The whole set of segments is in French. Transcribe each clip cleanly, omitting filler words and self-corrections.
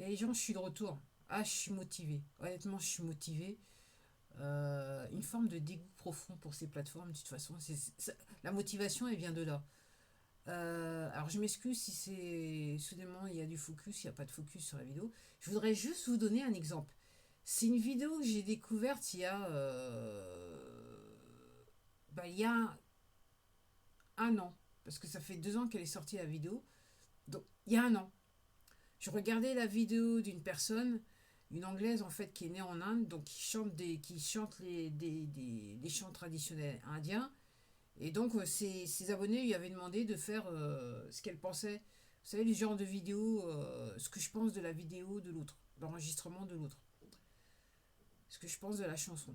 Et les gens, je suis de retour. Ah, je suis motivée. Honnêtement, je suis motivée. Une forme de dégoût profond pour ces plateformes, de toute façon. La motivation, elle vient de là. Alors, je m'excuse si c'est soudainement il y a du focus, il n'y a pas de focus sur la vidéo. Je voudrais juste vous donner un exemple. C'est une vidéo que j'ai découverte il y a un an. Parce que ça fait 2 ans qu'elle est sortie la vidéo. Donc, il y a un an. Je regardais la vidéo d'une personne, une anglaise en fait, qui est née en Inde, donc qui chante des chants traditionnels indiens. Et donc ses abonnés lui avaient demandé de faire ce qu'elle pensait. Vous savez, les genres de vidéos, ce que je pense de la vidéo de l'autre, l'enregistrement de l'autre, ce que je pense de la chanson.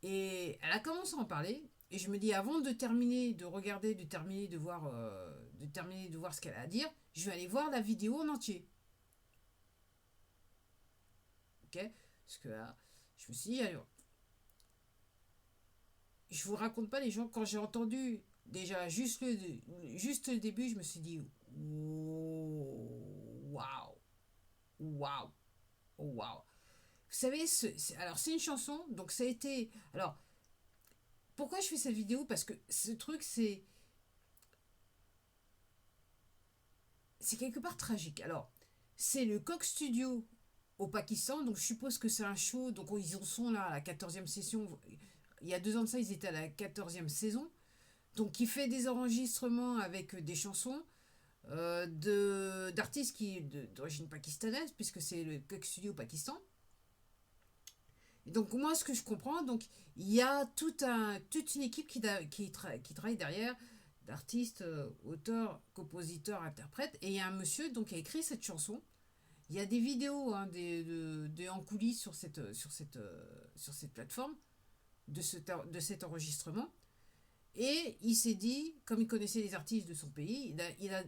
Et elle a commencé à en parler. Et je me dis, avant de terminer, de regarder, de terminer de voir ce qu'elle a à dire, je vais aller voir la vidéo en entier. Ok. Parce que là, je me suis dit, alors, je vous raconte pas les gens, quand j'ai entendu déjà juste le début, je me suis dit, waouh, waouh, waouh. Vous savez, alors c'est une chanson, donc ça a été. Alors, pourquoi je fais cette vidéo? Parce que ce truc, c'est quelque part tragique. Alors, c'est le Coq Studio au Pakistan, donc je suppose que c'est un show, donc ils en sont là à la 14e session. Il y a 2 ans de ça, ils étaient à la 14e saison. Donc, il fait des enregistrements avec des chansons d'artistes d'origine pakistanaise, puisque c'est le Coq Studio au Pakistan. Et donc, moi, ce que je comprends, donc, il y a toute une équipe qui travaille derrière, d'artistes, auteurs, compositeurs, interprètes, et il y a un monsieur donc, qui a écrit cette chanson. Il y a des vidéos hein, en coulisses sur cette plateforme, de cet enregistrement. Et il s'est dit, comme il connaissait les artistes de son pays,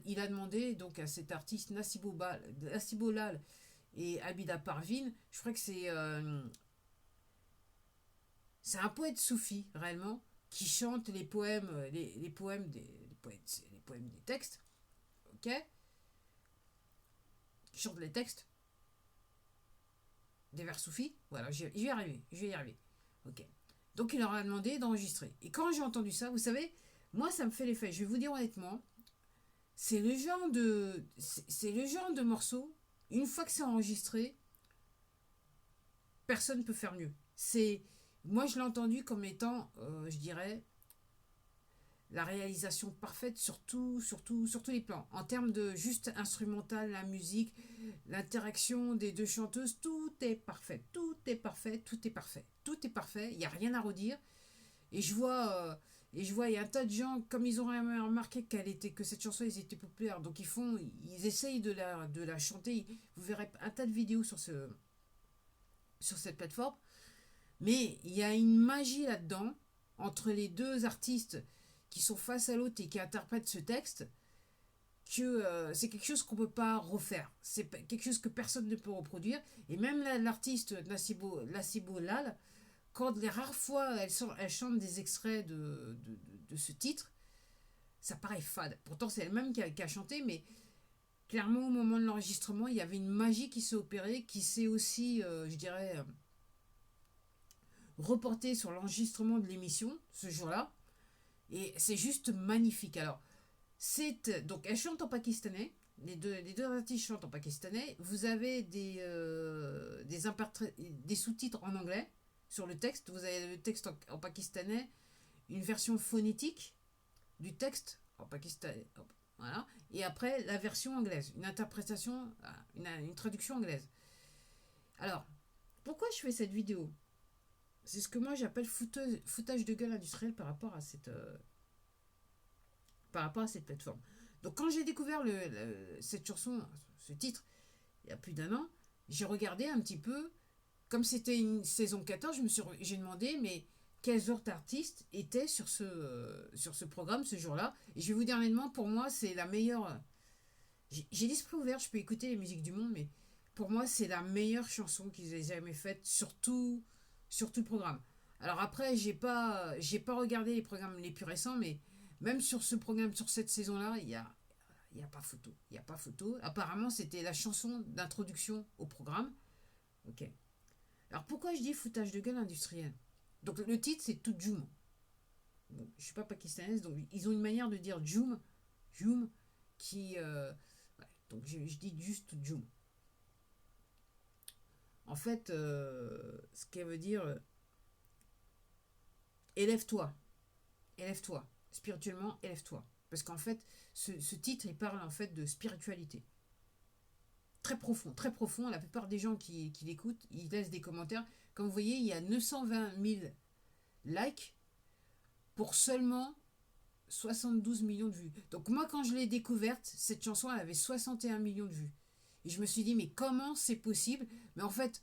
il a demandé donc à cet artiste Nassib Olal et Abida Parvin, je crois que c'est un poète soufi réellement, qui chante les poèmes des textes, ok. Qui chante les textes des vers soufis, voilà, je vais y arriver, ok. Donc il leur a demandé d'enregistrer. Et quand j'ai entendu ça, vous savez, moi ça me fait l'effet, je vais vous dire honnêtement, c'est le genre de morceau, une fois que c'est enregistré, personne ne peut faire mieux. Moi je l'ai entendu comme étant, je dirais, la réalisation parfaite sur tous les plans. En termes de juste instrumental, la musique, l'interaction des deux chanteuses, tout est parfait. Tout est parfait, tout est parfait. Tout est parfait, il n'y a rien à redire. Et je vois, il y a un tas de gens, comme ils ont remarqué que cette chanson était populaire, donc ils essayent de la chanter. Vous verrez un tas de vidéos sur cette plateforme. Mais il y a une magie là-dedans, entre les deux artistes qui sont face à l'autre et qui interprètent ce texte, que c'est quelque chose qu'on ne peut pas refaire. C'est quelque chose que personne ne peut reproduire. Et même l'artiste Nassibo Lal, quand les rares fois elle chante des extraits de ce titre, ça paraît fade. Pourtant, c'est elle-même qui a chanté, mais clairement, au moment de l'enregistrement, il y avait une magie qui s'est opérée, qui s'est aussi, je dirais, reportée sur l'enregistrement de l'émission ce jour-là. Et c'est juste magnifique. Alors, donc, elle chante en pakistanais. Les deux artistes chantent en pakistanais. Vous avez des sous-titres en anglais sur le texte. Vous avez le texte en pakistanais, une version phonétique du texte en pakistanais. Voilà. Et après, la version anglaise, une interprétation, une traduction anglaise. Alors, pourquoi je fais cette vidéo? C'est ce que moi j'appelle foutage de gueule industriel par rapport à cette plateforme. Donc quand j'ai découvert cette chanson, ce titre, il y a plus d'un an, j'ai regardé un petit peu, comme c'était une saison 14, j'ai demandé, mais quels autres artistes étaient sur ce programme ce jour-là. Et je vais vous dire honnêtement, pour moi, c'est la meilleure. J'ai l'esprit ouvert, je peux écouter les musiques du monde, mais pour moi, c'est la meilleure chanson qu'ils aient jamais faite, sur tout le programme. Alors après, j'ai pas regardé les programmes les plus récents, mais même sur ce programme, sur cette saison-là, il y Il n'y a pas photo. Il n'y a pas photo. Apparemment, c'était la chanson d'introduction au programme. Ok. Alors pourquoi je dis foutage de gueule industriel? Donc le titre, c'est tout Joom. Bon, je ne suis pas pakistanaise, donc ils ont une manière de dire Joom, Joom, qui... ouais, donc je dis juste Joom. En fait, ce qu'elle veut dire, élève-toi, élève-toi, spirituellement, élève-toi. Parce qu'en fait, ce titre, il parle en fait de spiritualité. Très profond, très profond. La plupart des gens qui l'écoutent, ils laissent des commentaires. Comme vous voyez, il y a 920 000 likes pour seulement 72 millions de vues. Donc moi, quand je l'ai découverte, cette chanson, elle avait 61 millions de vues. Et je me suis dit, mais comment c'est possible? Mais en fait,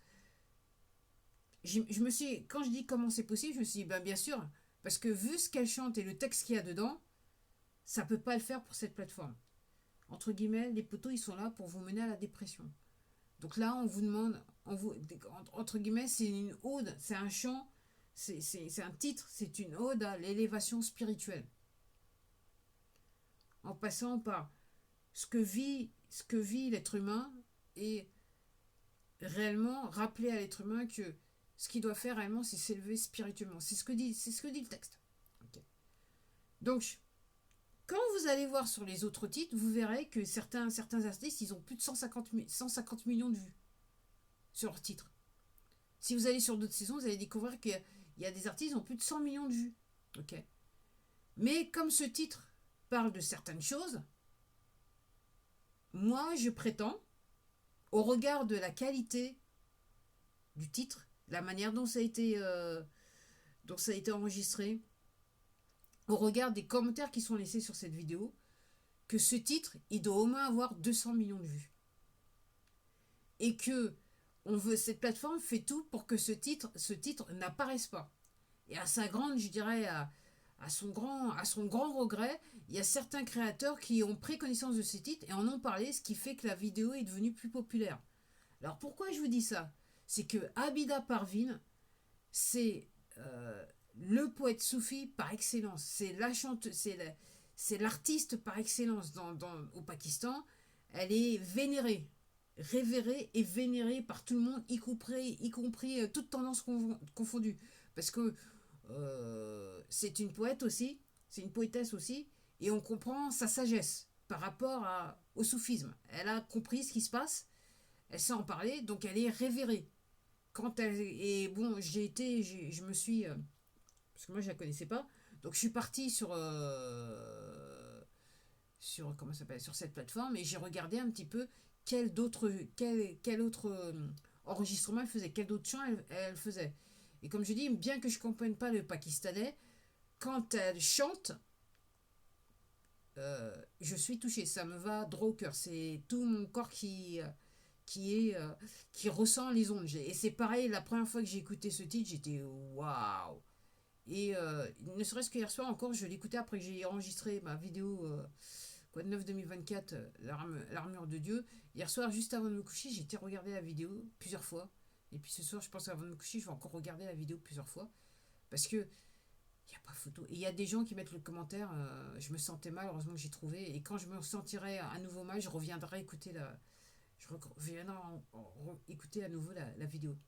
je me suis, quand je dis comment c'est possible, je me suis dit, ben bien sûr, parce que vu ce qu'elle chante et le texte qu'il y a dedans, ça ne peut pas le faire pour cette plateforme. Entre guillemets, les poteaux, ils sont là pour vous mener à la dépression. Donc là, on vous demande, entre guillemets, c'est une ode, c'est un chant, c'est un titre, c'est une ode à l'élévation spirituelle. En passant par ce que vit l'être humain et réellement rappeler à l'être humain que ce qu'il doit faire réellement, c'est s'élever spirituellement. C'est ce que dit le texte. Okay. Donc, quand vous allez voir sur les autres titres, vous verrez que certains artistes, ils ont plus de 150 millions de vues sur leur titre. Si vous allez sur d'autres saisons, vous allez découvrir qu'il y a des artistes qui ont plus de 100 millions de vues. Okay. Mais comme ce titre parle de certaines choses, moi, je prétends, au regard de la qualité du titre, la manière dont ça a été enregistré, au regard des commentaires qui sont laissés sur cette vidéo, que ce titre, il doit au moins avoir 200 millions de vues. Et que cette plateforme fait tout pour que ce titre n'apparaisse pas. Et à sa grande, je dirais, à son grand regret, il y a certains créateurs qui ont pris connaissance de ce titre et en ont parlé, ce qui fait que la vidéo est devenue plus populaire. Alors pourquoi je vous dis ça? C'est que Abida Parveen, c'est le poète soufi par excellence. C'est l'artiste par excellence au Pakistan. Elle est vénérée, révérée et vénérée par tout le monde, y compris toutes tendances confondues. Parce que c'est une poète aussi, c'est une poétesse aussi, et on comprend sa sagesse par rapport au soufisme. Elle a compris ce qui se passe, elle sait en parler, donc elle est révérée. Et bon, je me suis, parce que moi je la connaissais pas, donc je suis partie comment ça s'appelle, sur cette plateforme et j'ai regardé un petit peu quel autre enregistrement elle faisait, quel d'autres chants elle faisait. Et comme je dis, bien que je ne comprenne pas le pakistanais, quand elle chante, je suis touchée, ça me va droit au cœur. C'est tout mon corps qui ressent les ondes. Et c'est pareil, la première fois que j'ai écouté ce titre, j'étais waouh. Et ne serait-ce qu'hier soir encore, je l'écoutais après que j'ai enregistré ma vidéo 9 2024, l'armure de Dieu. Hier soir, juste avant de me coucher, j'ai été regarder la vidéo plusieurs fois. Et puis ce soir, je pense qu'avant de me coucher, je vais encore regarder la vidéo plusieurs fois. Parce que il n'y a pas photo. Et il y a des gens qui mettent le commentaire, je me sentais mal, heureusement que j'ai trouvé. Et quand je me sentirai à nouveau mal, je reviendrai écouter écouter à nouveau la vidéo.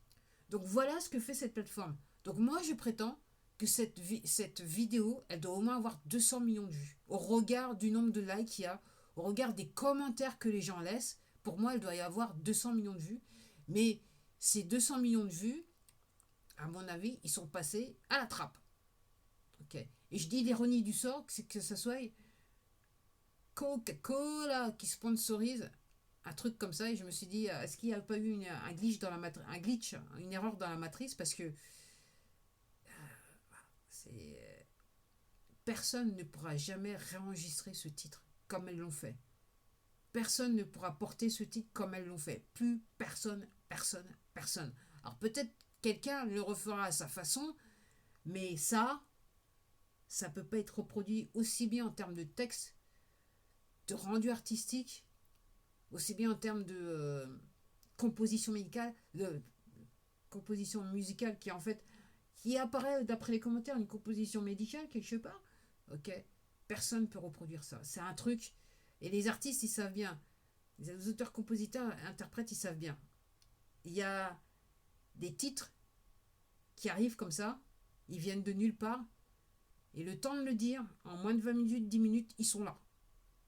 Donc voilà ce que fait cette plateforme. Donc moi, je prétends que cette vidéo, elle doit au moins avoir 200 millions de vues. Au regard du nombre de likes qu'il y a, au regard des commentaires que les gens laissent, pour moi, elle doit y avoir 200 millions de vues. Mais ces 200 millions de vues, à mon avis, ils sont passés à la trappe. Okay. Et je dis l'ironie du sort, c'est que ça soit Coca-Cola qui sponsorise un truc comme ça. Et je me suis dit, est-ce qu'il n'y a pas eu un glitch, une erreur dans la matrice? Parce que personne ne pourra jamais réenregistrer ce titre comme elles l'ont fait. Personne ne pourra porter ce titre comme elles l'ont fait. Plus personne. Alors peut-être quelqu'un le refera à sa façon, mais ça peut pas être reproduit aussi bien en termes de texte, de rendu artistique, aussi bien en termes de composition musicale qui apparaît d'après les commentaires une composition médicale quelque part. Ok, personne ne peut reproduire ça. C'est un truc. Et les artistes, ils savent bien. Les auteurs, compositeurs, interprètes, ils savent bien. Il y a des titres qui arrivent comme ça, ils viennent de nulle part, et le temps de le dire, en moins de 20 minutes, 10 minutes, ils sont là.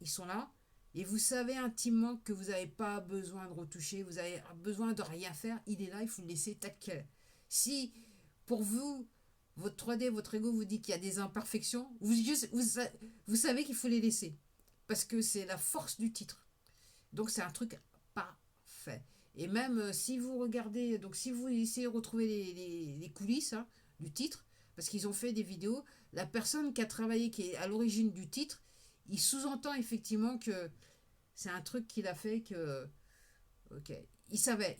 Ils sont là, et vous savez intimement que vous n'avez pas besoin de retoucher, vous avez besoin de rien faire, il est là, il faut le laisser tel quel. Si, pour vous, votre 3D, votre ego vous dit qu'il y a des imperfections, vous savez qu'il faut les laisser. Parce que c'est la force du titre. Donc c'est un truc parfait. Et même si vous regardez, donc si vous essayez de retrouver les coulisses hein, du titre, parce qu'ils ont fait des vidéos, la personne qui a travaillé, qui est à l'origine du titre, il sous-entend effectivement que c'est un truc qu'il a fait que... Ok. Il savait,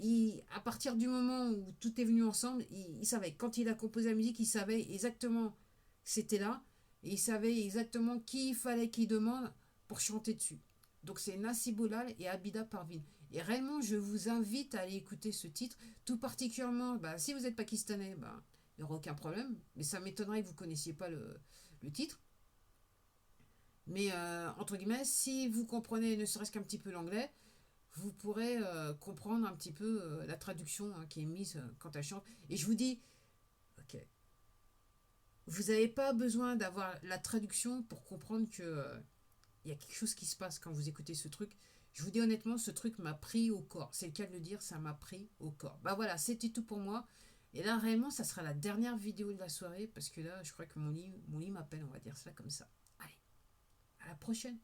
à partir du moment où tout est venu ensemble, il savait. Quand il a composé la musique, il savait exactement que c'était là. Et il savait exactement qui il fallait qu'il demande pour chanter dessus. Donc c'est Nassi Boulal et Abida Parvin. Et réellement, je vous invite à aller écouter ce titre. Tout particulièrement, bah, si vous êtes pakistanais, bah, il n'y aura aucun problème. Mais ça m'étonnerait que vous ne connaissiez pas le titre. Mais entre guillemets, si vous comprenez ne serait-ce qu'un petit peu l'anglais, vous pourrez comprendre un petit peu la traduction hein, qui est mise quand elle chante. Et je vous dis, ok, vous n'avez pas besoin d'avoir la traduction pour comprendre que il y a quelque chose qui se passe quand vous écoutez ce truc. Je vous dis honnêtement, ce truc m'a pris au corps. C'est le cas de le dire, ça m'a pris au corps. Bah voilà, c'était tout pour moi. Et là, réellement, ça sera la dernière vidéo de la soirée parce que là, je crois que mon lit m'appelle, on va dire ça comme ça. Allez, à la prochaine.